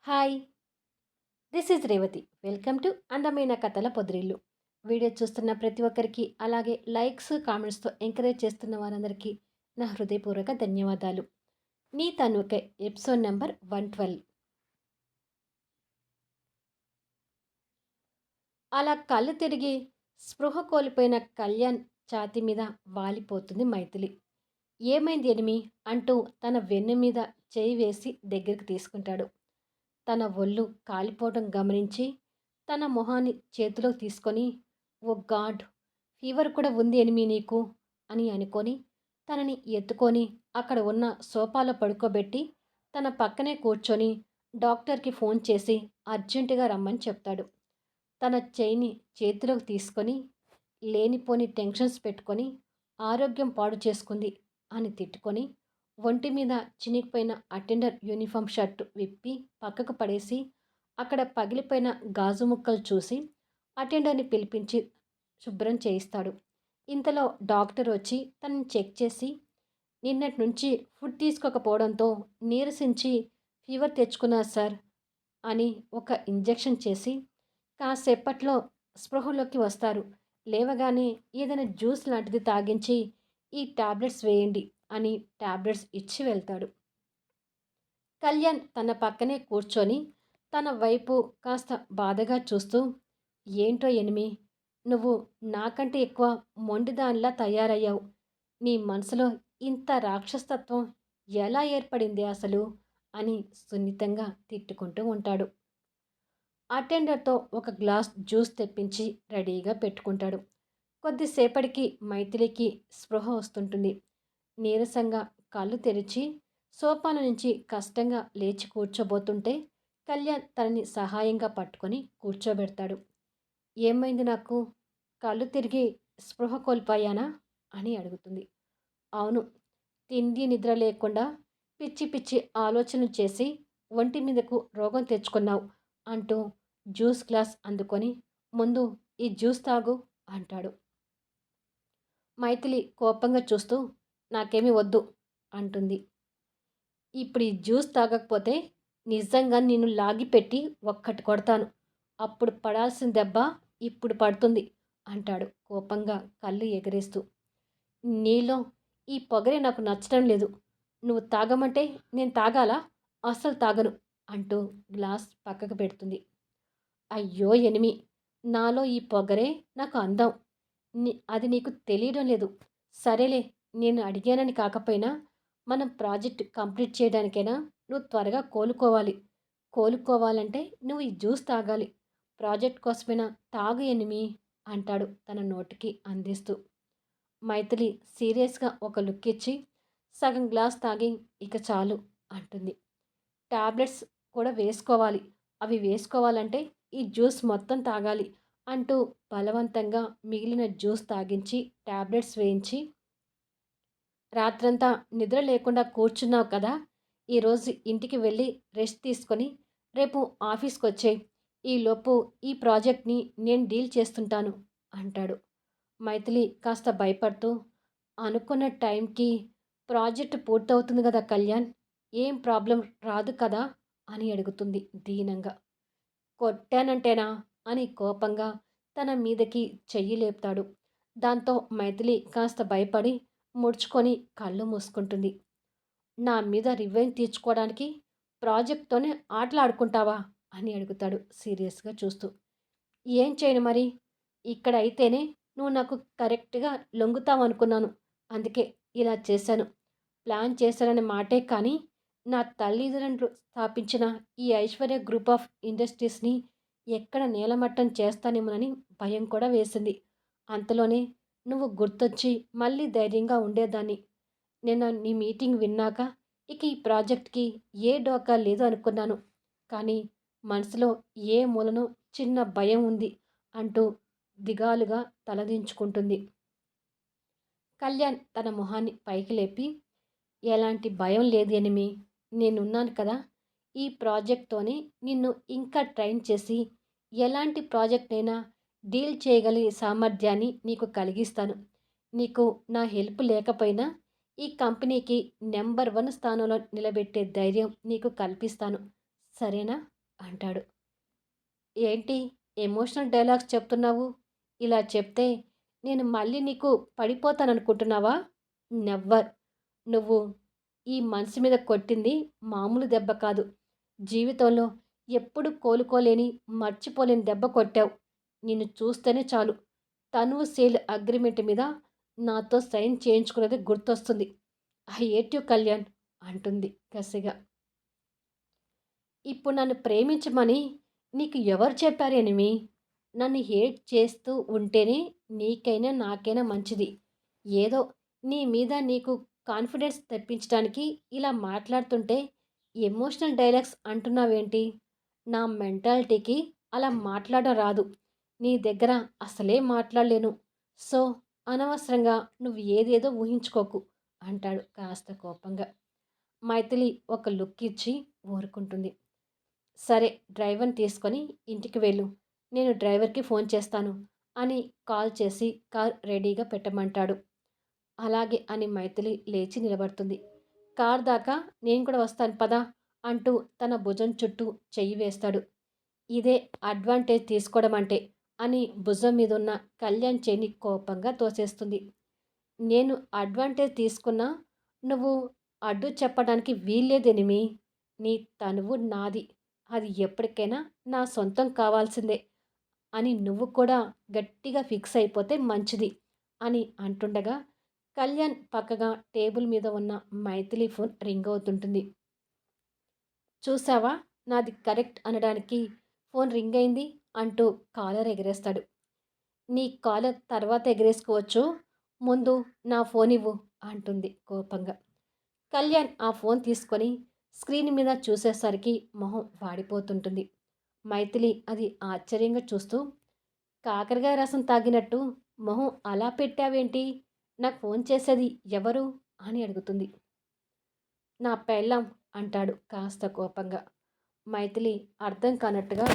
Hi, this is Revathi. Welcome to అందమైన కథల పొదిరిల్లు. Video చూస్తున్న ప్రతి ఒక్కరికి, అలాగే లైక్స్, కామెంట్స్తో ఎంకరేజ్ చేస్తున్న వారందరికీ నా హృదయపూర్వక ధన్యవాదాలు. నీ తనుకే ఎపిసోడ్ నెంబర్ 112. అలా కళ్ళు తిరిగి స్పృహ కోల్పోయిన కళ్యాణ్ ఛాతీ మీద వాలిపోతుంది మైథిలి. ఏమైంది ఎనిమి అంటూ తన వెన్ను మీద చేయి వేసి దగ్గరికి తీసుకుంటాడు. తన ఒళ్ళు కాలిపోవడం గమనించి తన మొహాన్ని చేతిలోకి తీసుకొని, ఓ గాడ్, ఫీవర్ కూడా ఉంది ఎనిమి నీకు అని అనుకొని తనని ఎత్తుకొని అక్కడ ఉన్న సోఫాలో పడుకోబెట్టి తన పక్కనే కూర్చొని డాక్టర్కి ఫోన్ చేసి అర్జెంటుగా రమ్మని చెప్తాడు. తన చేయిని చేతిలోకి తీసుకొని, లేనిపోని టెన్షన్స్ పెట్టుకొని ఆరోగ్యం పాడు చేసుకుంది అని తిట్టుకొని ఒంటి మీద చినిగిపోయిన అటెండర్ యూనిఫామ్ షర్టు విప్పి పక్కకు పడేసి అక్కడ పగిలిపోయిన గాజు ముక్కలు చూసి అటెండర్ని పిలిపించి శుభ్రం చేయిస్తాడు. ఇంతలో డాక్టర్ వచ్చి తనని చెక్ చేసి, నిన్నటి నుంచి ఫుడ్ తీసుకోకపోవడంతో నీరసించి ఫీవర్ తెచ్చుకున్నారు సార్ అని ఒక ఇంజెక్షన్ చేసి, కాసేపట్లో స్పృహలోకి వస్తారు, లేవగానే ఏదైనా జ్యూస్ లాంటిది తాగించి ఈ టాబ్లెట్స్ వేయండి అని టాబ్లెట్స్ ఇచ్చి వెళ్తాడు. కళ్యాణ్ తన పక్కనే కూర్చొని తన వైపు కాస్త బాధగా చూస్తూ, ఏంటో ఎనిమి, నువ్వు నాకంటే ఎక్కువ మొండిదానిలా తయారయ్యావు. నీ మనసులో ఇంత రాక్షసత్వం ఎలా ఏర్పడింది అసలు అని సున్నితంగా తిట్టుకుంటూ ఉంటాడు. అటెండర్తో ఒక గ్లాస్ జ్యూస్ తెప్పించి రెడీగా పెట్టుకుంటాడు. కొద్దిసేపటికి మైథిలికి స్పృహ వస్తుంటుంది. నీరసంగా కళ్ళు తెరిచి సోఫాల నుంచి కష్టంగా లేచి కూర్చోబోతుంటే కళ్యాణ్ తనని సహాయంగా పట్టుకొని కూర్చోబెడతాడు. ఏమైంది నాకు? కళ్ళు తిరిగి స్పృహ కోల్పోయానా అని అడుగుతుంది. అవును, తిండి నిద్ర లేకుండా పిచ్చి పిచ్చి ఆలోచనలు చేసి ఒంటి మీదకు రోగం తెచ్చుకున్నావు అంటూ జ్యూస్ గ్లాస్ అందుకొని, ముందు ఈ జ్యూస్ తాగు అంటాడు. మైథిలి కోపంగా చూస్తూ, నాకేమీ వద్దు అంటుంది. ఇప్పుడు ఈ జ్యూస్ తాగకపోతే నిజంగా నిన్ను లాగిపెట్టి ఒక్కటి కొడతాను. అప్పుడు పడాల్సిన దెబ్బ ఇప్పుడు పడుతుంది అంటాడు కోపంగా కళ్ళు ఎగరేస్తూ. నీలో ఈ పొగరే నాకు నచ్చడం లేదు. నువ్వు తాగమంటే నేను తాగాలా? అస్సలు తాగను అంటూ గ్లాస్ పక్కకు పెడుతుంది. అయ్యో ఎనిమి, నాలో ఈ పొగరే నాకు అందం. అది నీకు తెలియడం లేదు. సరేలే, నేను అడిగానని కాకపోయినా మనం ప్రాజెక్ట్ కంప్లీట్ చేయడానికైనా నువ్వు త్వరగా కోలుకోవాలి. కోలుకోవాలంటే నువ్వు ఈ జ్యూస్ తాగాలి. ప్రాజెక్ట్ కోసమైనా తాగు ఎనిమి అంటాడు తన నోటికి అందిస్తూ. మైథిలి సీరియస్గా ఒక లుక్ ఇచ్చి సగం గ్లాస్ తాగి ఇక చాలు అంటుంది. టాబ్లెట్స్ కూడా వేసుకోవాలి. అవి వేసుకోవాలంటే ఈ జ్యూస్ మొత్తం తాగాలి అంటూ బలవంతంగా మిగిలిన జ్యూస్ తాగించి టాబ్లెట్స్ వేయించి, రాత్రంతా నిద్ర లేకుండా కూర్చున్నావు కదా, ఈరోజు ఇంటికి వెళ్ళి రెస్ట్ తీసుకొని రేపు ఆఫీస్కి వచ్చేయి. ఈలోపు ఈ ప్రాజెక్ట్ని నేను డీల్ చేస్తుంటాను అంటాడు. మైథిలి కాస్త భయపడుతూ, అనుకున్న టైంకి ప్రాజెక్ట్ పూర్తవుతుంది కదా కళ్యాణ్, ఏం ప్రాబ్లం రాదు కదా అని అడుగుతుంది దీనంగా. కొట్టానంటేనా అని కోపంగా తన మీదకి చెయ్యి లేపుతాడు. దాంతో మైథిలి కాస్త భయపడి ముడుచుకొని కళ్ళు మూసుకుంటుంది. నా మీద రివెంజ్ తీర్చుకోవడానికి ప్రాజెక్ట్తోనే ఆటలాడుకుంటావా అని అడుగుతాడు సీరియస్గా చూస్తూ. ఏం చేయను మరి? ఇక్కడ అయితేనే నువ్వు నాకు కరెక్ట్గా లొంగుతావనుకున్నాను. అందుకే ఇలా చేశాను. ప్లాన్ చేశాననే మాటే కానీ నా తల్లిదండ్రులు స్థాపించిన ఈ ఐశ్వర్య గ్రూప్ ఆఫ్ ఇండస్ట్రీస్ని ఎక్కడ నేలమట్టం చేస్తానేమోనని భయం కూడా వేసింది. అంతలోనే నువ్వు గుర్తొచ్చి మళ్ళీ ధైర్యంగా ఉండేదాన్ని. నిన్న నీ మీటింగ్ విన్నాక ఇక ఈ ప్రాజెక్ట్కి ఏ డోకా లేదు అనుకున్నాను. కానీ మనసులో ఏ మూలనో చిన్న భయం ఉంది అంటూ దిగాలుగా తలదించుకుంటుంది. కళ్యాణ్ తన మొహాన్ని పైకి లేపి, ఎలాంటి భయం లేదు ఎనిమి, నేనున్నాను కదా. ఈ ప్రాజెక్ట్తోనే నిన్ను ఇంకా ట్రైన్ చేసి ఎలాంటి ప్రాజెక్ట్ అయినా డీల్ చేయగలిగే సామర్థ్యాన్ని నీకు కలిగిస్తాను. నీకు నా హెల్ప్ లేకపోయినా ఈ కంపెనీకి నెంబర్ 1 స్థానంలో నిలబెట్టే ధైర్యం నీకు కల్పిస్తాను. సరేనా అంటాడు. ఏంటి ఎమోషనల్ డైలాగ్స్ చెప్తున్నావు? ఇలా చెప్తే నేను మళ్ళీ నీకు పడిపోతాననుకుంటున్నావా? నెవ్వర్. నువ్వు ఈ మనసు మీద కొట్టింది మామూలు దెబ్బ కాదు. జీవితంలో ఎప్పుడు కోలుకోలేని, మర్చిపోలేని దెబ్బ కొట్టావు. నిన్ను చూస్తేనే చాలు తనువు సేల్ అగ్రిమెంట్ మీద నాతో సైన్ చేయించుకున్నది గుర్తొస్తుంది. ఐ హేట్ యూ కళ్యాణ్ అంటుంది కసిగా. ఇప్పుడు నన్ను ప్రేమించమని నీకు ఎవరు చెప్పారు ఎనిమి? నన్ను హేట్ చేస్తూ ఉంటేనే నీకైనా నాకైనా మంచిది. ఏదో నీ మీద నీకు కాన్ఫిడెన్స్ తెప్పించడానికి ఇలా మాట్లాడుతుంటే ఎమోషనల్ డైలాగ్స్ అంటున్నావేంటి? నా మెంటాలిటీకి అలా మాట్లాడడం రాదు. నీ దగ్గర అసలే మాట్లాడలేను. సో అనవసరంగా నువ్వు ఏదేదో ఊహించుకోకు అంటాడు కాస్త కోపంగా. మైథిలి ఒక లుక్ ఇచ్చి ఊరుకుంటుంది. సరే డ్రైవర్ని తీసుకొని ఇంటికి వెళ్ళు. నేను డ్రైవర్కి ఫోన్ చేస్తాను అని కాల్ చేసి కార్ రెడీగా పెట్టమంటాడు. అలాగే అని మైథిలి లేచి నిలబడుతుంది. కార్ దాకా నేను కూడా వస్తాను పదా అంటూ తన భుజం చుట్టూ చెయ్యి వేస్తాడు. ఇదే అడ్వాంటేజ్ తీసుకోవడం అంటే అని భుజం మీద ఉన్న కళ్యాణ్ చేయిని కోపంగా తోసేస్తుంది. నేను అడ్వాంటేజ్ తీసుకున్నా నువ్వు అడ్డు చెప్పడానికి వీల్లేదెనిమి. నీ తనువు నాది. అది ఎప్పటికైనా నా సొంతం కావాల్సిందే అని నువ్వు కూడా గట్టిగా ఫిక్స్ అయిపోతే మంచిది అని అంటుండగా కళ్యాణ్ పక్కగా టేబుల్ మీద ఉన్న మైథిలి ఫోన్ రింగ్ అవుతుంటుంది. చూసావా నాది కరెక్ట్ అనడానికి ఫోన్ రింగ్ అయింది అంటూ కాలర్ ఎగరేస్తాడు. నీ కాలర్ తర్వాత ఎగరేసుకోవచ్చు, ముందు నా ఫోన్ ఇవ్వు అంటుంది కోపంగా. కళ్యాణ్ ఆ ఫోన్ తీసుకొని స్క్రీన్ మీద చూసేసరికి మొహం వాడిపోతుంటుంది. మైథిలి అది ఆశ్చర్యంగా చూస్తూ కాకరకాయ రసం తాగినట్టు మొహం అలా పెట్టావేంటి? నాకు ఫోన్ చేసేది ఎవరు అని అడుగుతుంది. నా పెళ్ళాం అంటాడు కాస్త కోపంగా. మైథిలి అర్థం కానట్టుగా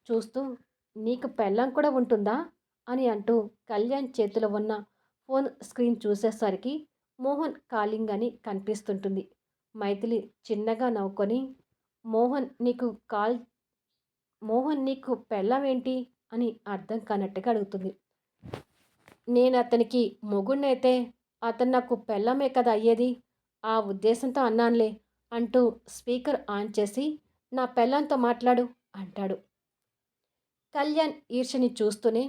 చూస్తూ నీకు పెళ్ళాం కూడా ఉంటుందా అని అంటూ కళ్యాణ్ చేతిలో ఉన్న ఫోన్ స్క్రీన్ చూసేసరికి మోహన్ కాలింగ్ అని కనిపిస్తుంటుంది. మైథిలి చిన్నగా నవ్వుకొని మోహన్ నీకు కాల్ మోహన్ నీకు పెళ్ళాం ఏంటి అని అర్థం కానట్టుగా అడుగుతుంది. నేను అతనికి మొగుడినైతే అతను నాకు పెళ్ళామే కదా అయ్యేది. ఆ ఉద్దేశంతో అన్నానులే అంటూ స్పీకర్ ఆన్ చేసి నా పెళ్ళాంతో మాట్లాడు అంటాడు. కళ్యాణ్ ఈర్షని చూస్తూనే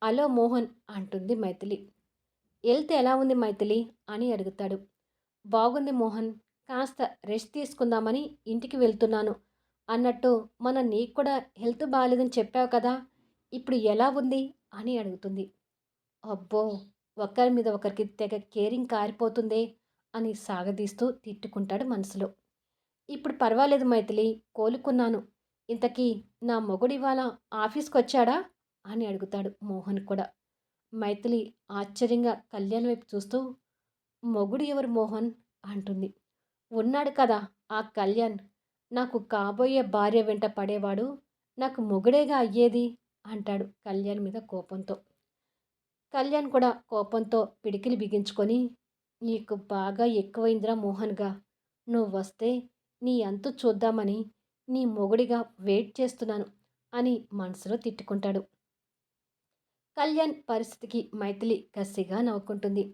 అలో మోహన్ అంటుంది మైథిలి. హెల్త్ ఎలా ఉంది మైథిలి అని అడుగుతాడు. బాగుంది మోహన్, కాస్త రెస్ట్ తీసుకుందామని ఇంటికి వెళ్తున్నాను. అన్నట్టు మొన్న నీకు కూడా హెల్త్ బాగాలేదని చెప్పావు కదా, ఇప్పుడు ఎలా ఉంది అని అడుగుతుంది. అబ్బో, ఒకరి మీద ఒకరికి తెగ కేరింగ్ కారిపోతుందే అని సాగదీస్తూ తిట్టుకుంటాడు మనసులో. ఇప్పుడు పర్వాలేదు మైథిలి, కోలుకున్నాను. ఇంతకీ నా మొగుడు ఇవాళ ఆఫీస్కి వచ్చాడా అని అడుగుతాడు మోహన్ కూడా. మైథిలి ఆశ్చర్యంగా కళ్యాణ్ వైపు చూస్తూ మొగుడు ఎవరు మోహన్ అంటుంది. ఉన్నాడు కదా ఆ కళ్యాణ్, నాకు కాబోయే భార్య వెంట పడేవాడు నాకు మొగుడేగా అయ్యేది అంటాడు కళ్యాణ్ మీద కోపంతో. కళ్యాణ్ కూడా కోపంతో పిడికిలి బిగించుకొని నీకు బాగా ఎక్కువైందిరా మోహన్గా, నువ్వు వస్తే నీ అంతు చూద్దామని నీ మొగుడిగా వెయిట్ చేస్తున్నాను అని మనసులో తిట్టుకుంటాడు. కళ్యాణ్ పరిస్థితికి మైథిలి కసిగా నవ్వుకుంటుంది.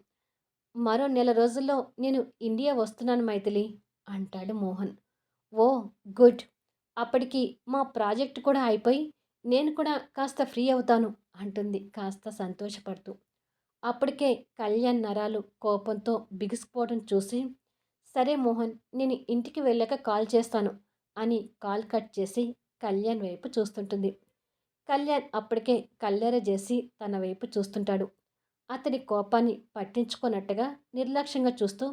మరో నెల రోజుల్లో నేను ఇండియా వస్తున్నాను మైథిలి అంటాడు మోహన్. ఓ గుడ్, అప్పటికి మా ప్రాజెక్ట్ కూడా అయిపోయి నేను కూడా కాస్త ఫ్రీ అవుతాను అంటుంది కాస్త సంతోషపడుతూ. అప్పటికే కళ్యాణ్ నరాలు కోపంతో బిగుసుకుపోవడం చూసి సరే మోహన్, నేను ఇంటికి వెళ్ళాక కాల్ చేస్తాను అని కాల్ కట్ చేసి కళ్యాణ్ వైపు చూస్తుంటుంది. కళ్యాణ్ అప్పటికే కల్లెర చేసి తన వైపు చూస్తుంటాడు. అతడి కోపాన్ని పట్టించుకున్నట్టుగా నిర్లక్ష్యంగా చూస్తూ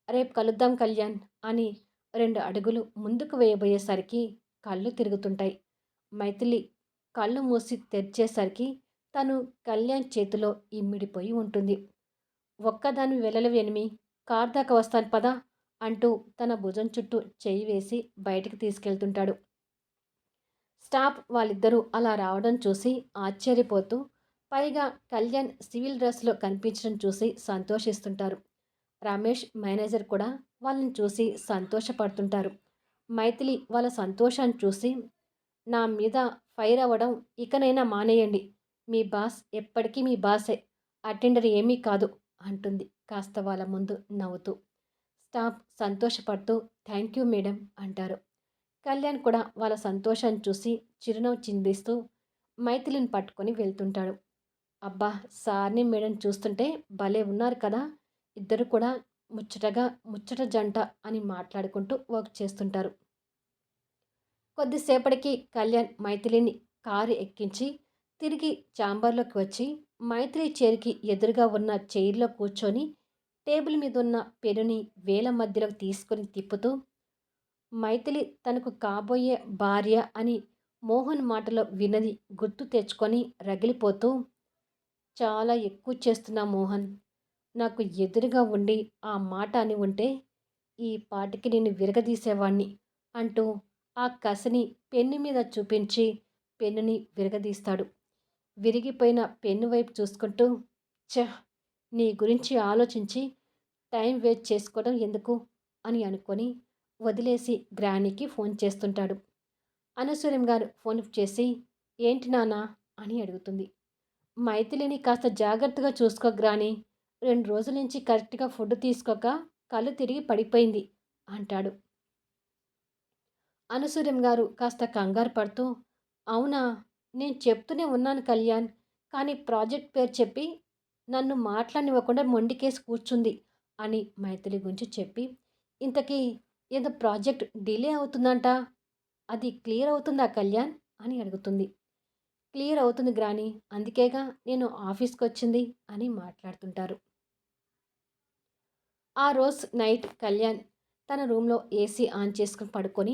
రేపు కలుద్దాం కళ్యాణ్ అని 2 అడుగులు ముందుకు వేయబోయేసరికి కళ్ళు తిరుగుతుంటాయి. మైథిలి కళ్ళు మూసి తెరిచేసరికి తను కళ్యాణ్ చేతిలో ఇమ్మిడిపోయి ఉంటుంది. ఒక్కదాన్ని వెళ్ళలేవేనిమి, కార్ దాకా వస్తాను పదా అంటూ తన భుజం చుట్టూ చెయ్యి వేసి బయటికి తీసుకెళ్తుంటాడు. స్టాఫ్ వాళ్ళిద్దరూ అలా రావడం చూసి ఆశ్చర్యపోతూ, పైగా కళ్యాణ్ సివిల్ డ్రెస్లో కనిపించడం చూసి సంతోషిస్తుంటారు. రమేష్ మేనేజర్ కూడా వాళ్ళని చూసి సంతోషపడుతుంటారు. మైథిలి వాళ్ళ సంతోషాన్ని చూసి, నా మీద ఫైర్ అవ్వడం ఇకనైనా మానేయండి. మీ బాస్ ఎప్పటికీ మీ బాసే. అటెండర్ ఏమీ కాదు అంటుంది కాస్త వాళ్ళ ముందు నవ్వుతూ. స్టాఫ్ సంతోషపడుతూ థ్యాంక్ యూ మేడం అంటారు. కళ్యాణ్ కూడా వాళ్ళ సంతోషాన్ని చూసి చిరునవ్వు చిందిస్తూ మైథిలిని పట్టుకొని వెళ్తుంటాడు. అబ్బా! సార్‌ని మేడం చూస్తుంటే భలే ఉన్నారు కదా! ఇద్దరు కూడా ముచ్చట జంట అని మాట్లాడుకుంటూ వర్క్ చేస్తుంటారు. కొద్దిసేపటికి కళ్యాణ్ మైథిలిని కారు ఎక్కించి తిరిగి ఛాంబర్‌లోకి వచ్చి మైత్రి చైర్‌కి ఎదురుగా ఉన్న చైర్‌లో కూర్చొని టేబుల్ మీదున్న పెన్నుని వేళ్ళ మధ్యలోకి తీసుకొని తిప్పుతూ మైథిలి తనకు కాబోయే భార్య అని మోహన్ మాటలో విన్నది గుర్తు తెచ్చుకొని రగిలిపోతూ చాలా ఎక్కువ చేస్తున్నా మోహన్. నాకు ఎదురుగా ఉండి ఆ మాట అని ఉంటే ఈ పాటికి నిన్ను విరగదీసేవాణ్ణి అంటూ ఆ కసిని పెన్ను మీద చూపించి పెన్నుని విరగదీస్తాడు. విరిగిపోయిన పెన్ను వైపు చూసుకుంటూ ఛ! నీ గురించి ఆలోచించి టైం వేస్ట్ చేసుకోవడం ఎందుకు అని అనుకొని వదిలేసి గ్రానీకి ఫోన్ చేస్తుంటాడు. అనసూయం గారు ఫోన్ చేసి ఏంటి నాన్నా అని అడుగుతుంది. మైథిలిని కాస్త జాగ్రత్తగా చూసుకో గ్రాని. 2 రోజుల నుంచి కరెక్ట్‌గా ఫుడ్ తీసుకోక కళ్ళు తిరిగి పడిపోయింది అంటాడు. అనసూయం గారు కాస్త కంగారు పడుతూ, అవునా? నేను చెప్తూనే ఉన్నాను కళ్యాణ్. కానీ ప్రాజెక్ట్ పేరు చెప్పి నన్ను మాట్లాడనివ్వకుండా మొండికేసి కూర్చుంది అని మైథిలి గురించి చెప్పి, ఇంతకీ ఏదో ప్రాజెక్ట్ డిలే అవుతుందంట. అది క్లియర్ అవుతుందా కళ్యాణ్ అని అడుగుతుంది. క్లియర్ అవుతుంది గ్రాని. అందుకేగా నేను ఆఫీస్‌కొచ్చింది అని మాట్లాడుతుంటారు. ఆ రోజు నైట్ కళ్యాణ్ తన రూమ్‌లో ఏసీ ఆన్ చేసుకొని పడుకొని,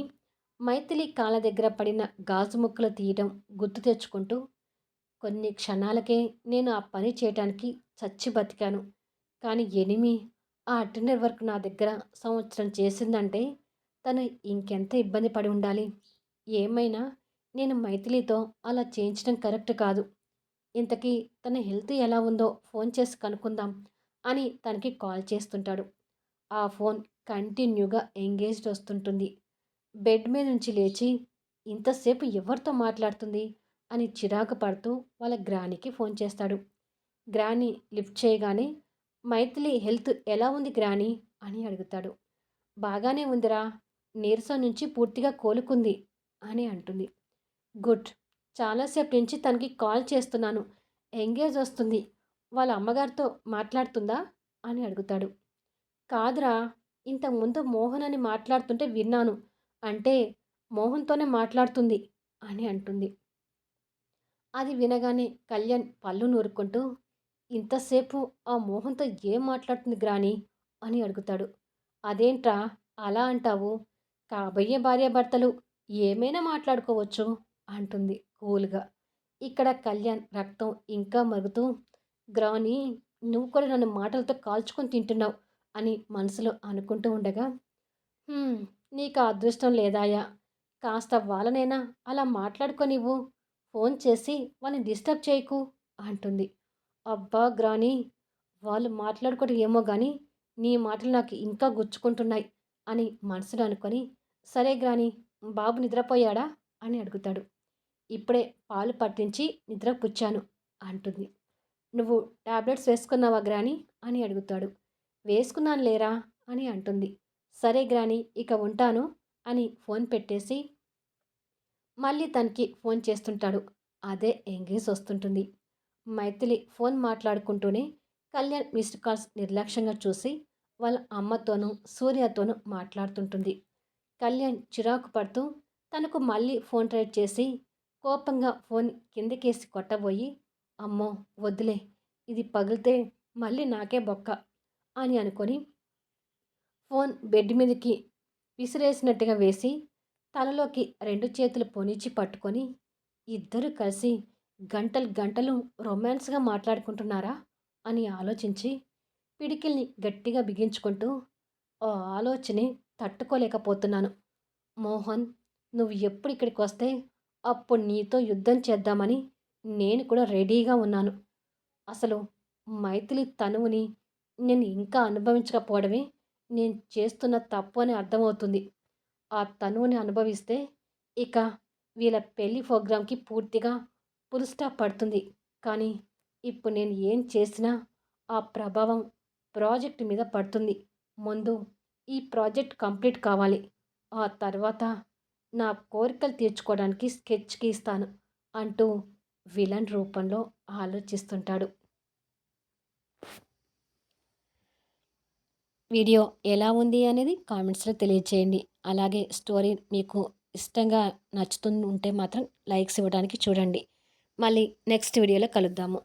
మైథిలి కాళ్ళ దగ్గర పడిన గాజు ముక్కలు తీయడం గుర్తు తెచ్చుకుంటూ, కొన్ని క్షణాలకే నేను ఆ పని చేయటానికి చచ్చి బతికాను. కానీ ఎనిమి ఆ అటెండర్ వర్క్ నా దగ్గర సంవత్సరం చేసిందంటే, తను ఇంకెంత ఇబ్బంది పడి ఉండాలి. ఏమైనా నేను మైథిలితో అలా చేయించడం కరెక్ట్ కాదు. ఇంతకీ తన హెల్త్ ఎలా ఉందో ఫోన్ చేసి కనుక్కుందాం అని తనకి కాల్ చేస్తుంటాడు. ఆ ఫోన్ కంటిన్యూగా ఎంగేజ్డ్ వస్తుంటుంది. బెడ్ మీద నుంచి లేచి ఇంతసేపు ఎవరితో మాట్లాడుతుంది అని చిరాకు పడుతూ వాళ్ళ గ్రానీకి ఫోన్ చేస్తాడు. గ్రానీ లిఫ్ట్ చేయగానే మైథిలి హెల్త్ ఎలా ఉంది గ్రానీ అని అడుగుతాడు. బాగానే ఉందిరా, నీరసం నుంచి పూర్తిగా కోలుకుంది అని అంటుంది. గుడ్. చాలాసేపు నుంచి తనకి కాల్ చేస్తున్నాను. ఎంగేజ్ వస్తుంది. వాళ్ళ అమ్మగారితో మాట్లాడుతుందా అని అడుగుతాడు. కాదురా, ఇంతకుముందు మోహన్ అని మాట్లాడుతుంటే విన్నాను. అంటే మోహన్‌తోనే మాట్లాడుతుంది అని అంటుంది. అది వినగానే కళ్యాణ్ పళ్ళు నూరుకుంటూ, ఇంతసేపు ఆ మోహన్‌తో ఏం మాట్లాడుతుంది గ్రాని అని అడుగుతాడు. అదేంట్రా అలా అంటావు? కాబోయే భార్యాభర్తలు ఏమైనా మాట్లాడుకోవచ్చు అంటుంది కూల్‌గా. ఇక్కడ కళ్యాణ్ రక్తం ఇంకా మరుగుతూ, గ్రాని నువ్వు కూడా నన్ను మాటలతో కాల్చుకొని తింటున్నావు అని మనసులో అనుకుంటూ ఉండగా, హ్మ్. నీకా అదృష్టం లేదాయా? కాస్త వాళ్ళనైనా అలా మాట్లాడుకోనివ్వు. ఫోన్ చేసి వాళ్ళని డిస్టర్బ్ చేయకు అంటుంది. అబ్బా! గ్రాని వాళ్ళు మాట్లాడుకోవడం ఏమో గానీ, నీ మాటలు నాకు ఇంకా గుచ్చుకుంటున్నాయి అని మనసులో అనుకొని, సరే గ్రాని బాబు నిద్రపోయాడా అని అడుగుతాడు. ఇప్పుడే పాలు పట్టించి నిద్రపుచ్చాను అంటుంది. నువ్వు టాబ్లెట్స్ వేసుకున్నావా గ్రాని అని అడుగుతాడు. వేసుకున్నాను లేరా అని అంటుంది. సరే గ్రాని ఇక ఉంటాను అని ఫోన్ పెట్టేసి మళ్ళీ తనకి ఫోన్ చేస్తుంటాడు. అదే ఎంగేజ్ వస్తుంటుంది. మైథిలి ఫోన్ మాట్లాడుకుంటూనే కళ్యాణ్ మిస్డ్ కాల్స్ నిర్లక్ష్యంగా చూసి వాళ్ళ అమ్మతోనూ సూర్యతోనూ మాట్లాడుతుంటుంది. కళ్యాణ్ చిరాకు పడుతూ తనకు మళ్ళీ ఫోన్ ట్రై చేసి కోపంగా ఫోన్ కిందకేసి కొట్టబోయి, అమ్మో వద్దులే, ఇది పగిలితే మళ్ళీ నాకే బొక్క అని అనుకొని ఫోన్ బెడ్ మీదకి విసిరేసినట్టుగా వేసి తలలోకి 2 చేతులు పొనిచి పట్టుకొని ఇద్దరూ కలిసి గంటలు గంటలు రొమాన్స్‌గా మాట్లాడుకుంటున్నారా అని ఆలోచించి పిడికిల్ని గట్టిగా బిగించుకుంటూ ఆ ఆలోచనే తట్టుకోలేకపోతున్నాను. మోహన్, నువ్వు ఎప్పుడు ఇక్కడికొస్తే అప్పుడు నీతో యుద్ధం చేద్దామని నేను కూడా రెడీగా ఉన్నాను. అసలు మైథిలి తనువుని నేను ఇంకా అనుభవించకపోవడమే నేను చేస్తున్న తప్పు అని అర్థమవుతుంది. ఆ తనువుని అనుభవిస్తే ఇక వీళ్ళ పెళ్లి ప్రోగ్రామ్‌కి పూర్తిగా ఫుల్ స్టాప్ పడుతుంది. కానీ ఇప్పుడు నేను ఏం చేసినా ఆ ప్రభావం ప్రాజెక్ట్ మీద పడుతుంది. ముందు ఈ ప్రాజెక్ట్ కంప్లీట్ కావాలి. ఆ తర్వాత నా కోరికలు తీర్చుకోవడానికి స్కెచ్ గీస్తాను అంటూ విలన్ రూపంలో ఆలోచిస్తుంటాడు. వీడియో ఎలా ఉంది అనేది కామెంట్స్‌లో తెలియచేయండి. అలాగే స్టోరీ మీకు ఇష్టంగా నచ్చుతూ ఉంటే మాత్రం లైక్స్ ఇవ్వడానికి చూడండి. మళ్ళీ నెక్స్ట్ వీడియోలో కలుద్దాము.